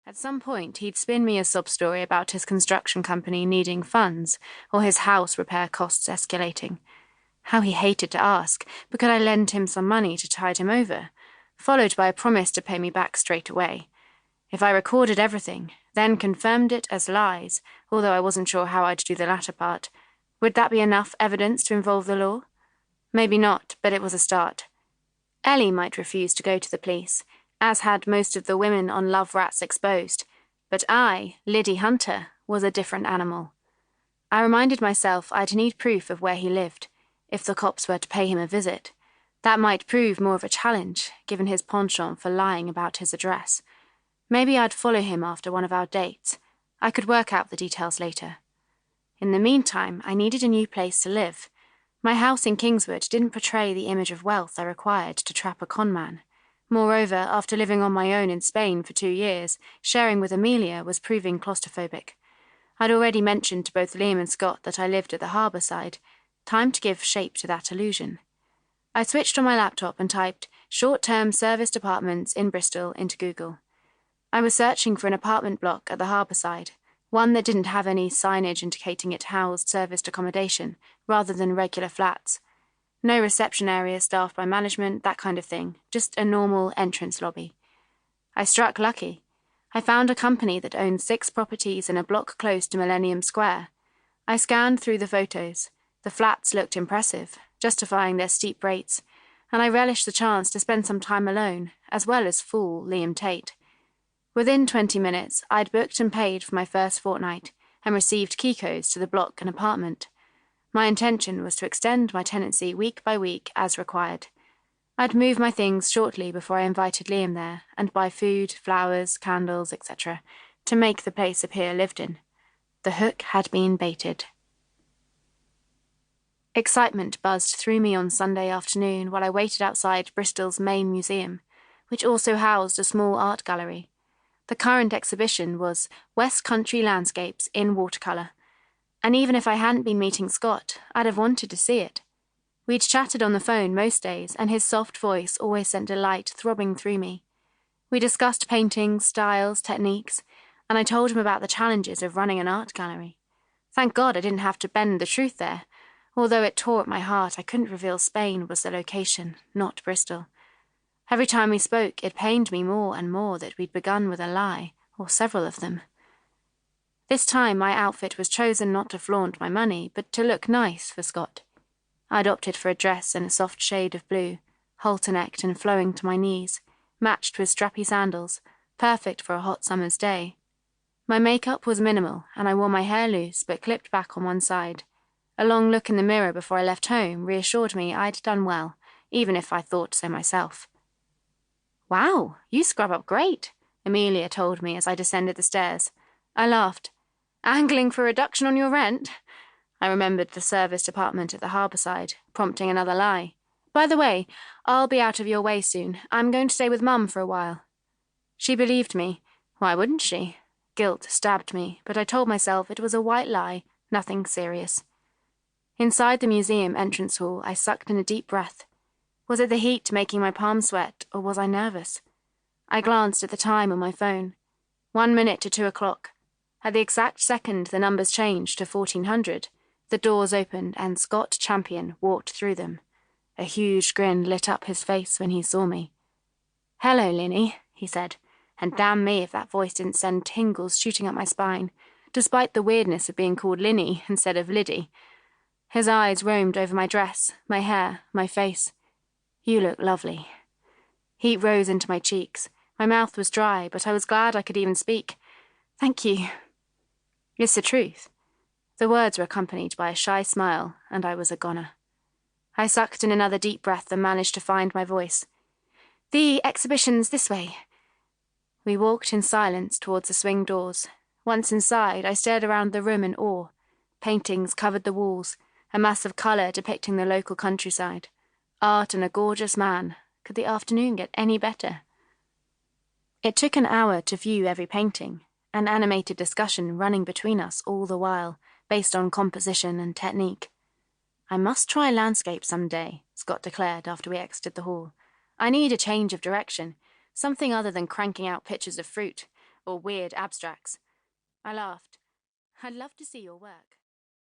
At some point, he'd spin me a sob story about his construction company needing funds, or his house repair costs escalating. How he hated to ask, but could I lend him some money to tide him over, followed by a promise to pay me back straight away. If I recorded everything, then confirmed it as lies, although I wasn't sure how I'd do the latter part, would that be enough evidence to involve the law? Maybe not, but it was a start. Ellie might refuse to go to the police, as had most of the women on Love Rats exposed, but I, Lyddie Hunter, was a different animal. I reminded myself I'd need proof of where he lived, if the cops were to pay him a visit. That might prove more of a challenge, given his penchant for lying about his address. Maybe I'd follow him after one of our dates. I could work out the details later. In the meantime, I needed a new place to live. My house in Kingswood didn't portray the image of wealth I required to trap a conman. Moreover, after living on my own in Spain for 2 years, sharing with Amelia was proving claustrophobic. I'd already mentioned to both Liam and Scott that I lived at the harbour side. Time to give shape to that illusion. I switched on my laptop and typed short-term serviced apartments in Bristol into Google. I was searching for an apartment block at the harbour side, one that didn't have any signage indicating it housed serviced accommodation, rather than regular flats. No reception area staffed by management, that kind of thing, just a normal entrance lobby. I struck lucky. I found a company that owned 6 properties in a block close to Millennium Square. I scanned through the photos. The flats looked impressive, justifying their steep rates, and I relished the chance to spend some time alone, as well as fool Liam Tate. Within 20 minutes, I'd booked and paid for my first fortnight, and received key codes to the block and apartment. My intention was to extend my tenancy week by week as required. I'd move my things shortly before I invited Liam there, and buy food, flowers, candles, etc., to make the place appear lived in. The hook had been baited. Excitement buzzed through me on Sunday afternoon while I waited outside Bristol's main museum, which also housed a small art gallery. The current exhibition was West Country Landscapes in Watercolour, and even if I hadn't been meeting Scott, I'd have wanted to see it. We'd chatted on the phone most days, and his soft voice always sent delight throbbing through me. We discussed paintings, styles, techniques, and I told him about the challenges of running an art gallery. Thank God I didn't have to bend the truth there. Although it tore at my heart, I couldn't reveal Spain was the location, not Bristol. Every time we spoke, it pained me more and more that we'd begun with a lie, or several of them. This time my outfit was chosen not to flaunt my money, but to look nice for Scott. I'd opted for a dress in a soft shade of blue, halter-necked and flowing to my knees, matched with strappy sandals, perfect for a hot summer's day. My makeup was minimal, and I wore my hair loose but clipped back on one side. A long look in the mirror before I left home reassured me I'd done well, even if I thought so myself. "Wow, you scrub up great," Amelia told me as I descended the stairs. I laughed. "Angling for a reduction on your rent?" I remembered the serviced apartment at the harbour side, prompting another lie. "By the way, I'll be out of your way soon. I'm going to stay with Mum for a while." She believed me. Why wouldn't she? Guilt stabbed me, but I told myself it was a white lie, nothing serious. Inside the museum entrance hall, I sucked in a deep breath. Was it the heat making my palms sweat, or was I nervous? I glanced at the time on my phone. 1 minute to 2 o'clock. At the exact second the numbers changed to 1400, the doors opened and Scott Champion walked through them. A huge grin lit up his face when he saw me. "Hello, Linny," he said, and damn me if that voice didn't send tingles shooting up my spine, despite the weirdness of being called Linny instead of Lyddie. His eyes roamed over my dress, my hair, my face. "You look lovely." Heat rose into my cheeks. My mouth was dry, but I was glad I could even speak. "Thank you." It's the truth. The words were accompanied by a shy smile, and I was a goner. I sucked in another deep breath and managed to find my voice. "The exhibition's this way." We walked in silence towards the swing doors. Once inside, I stared around the room in awe. Paintings covered the walls, a mass of colour depicting the local countryside. Art and a gorgeous man. Could the afternoon get any better? It took an hour to view every painting, an animated discussion running between us all the while, based on composition and technique. "I must try landscape some day," Scott declared after we exited the hall. "I need a change of direction, something other than cranking out pictures of fruit. or weird abstracts. I laughed. I'd love to see your work.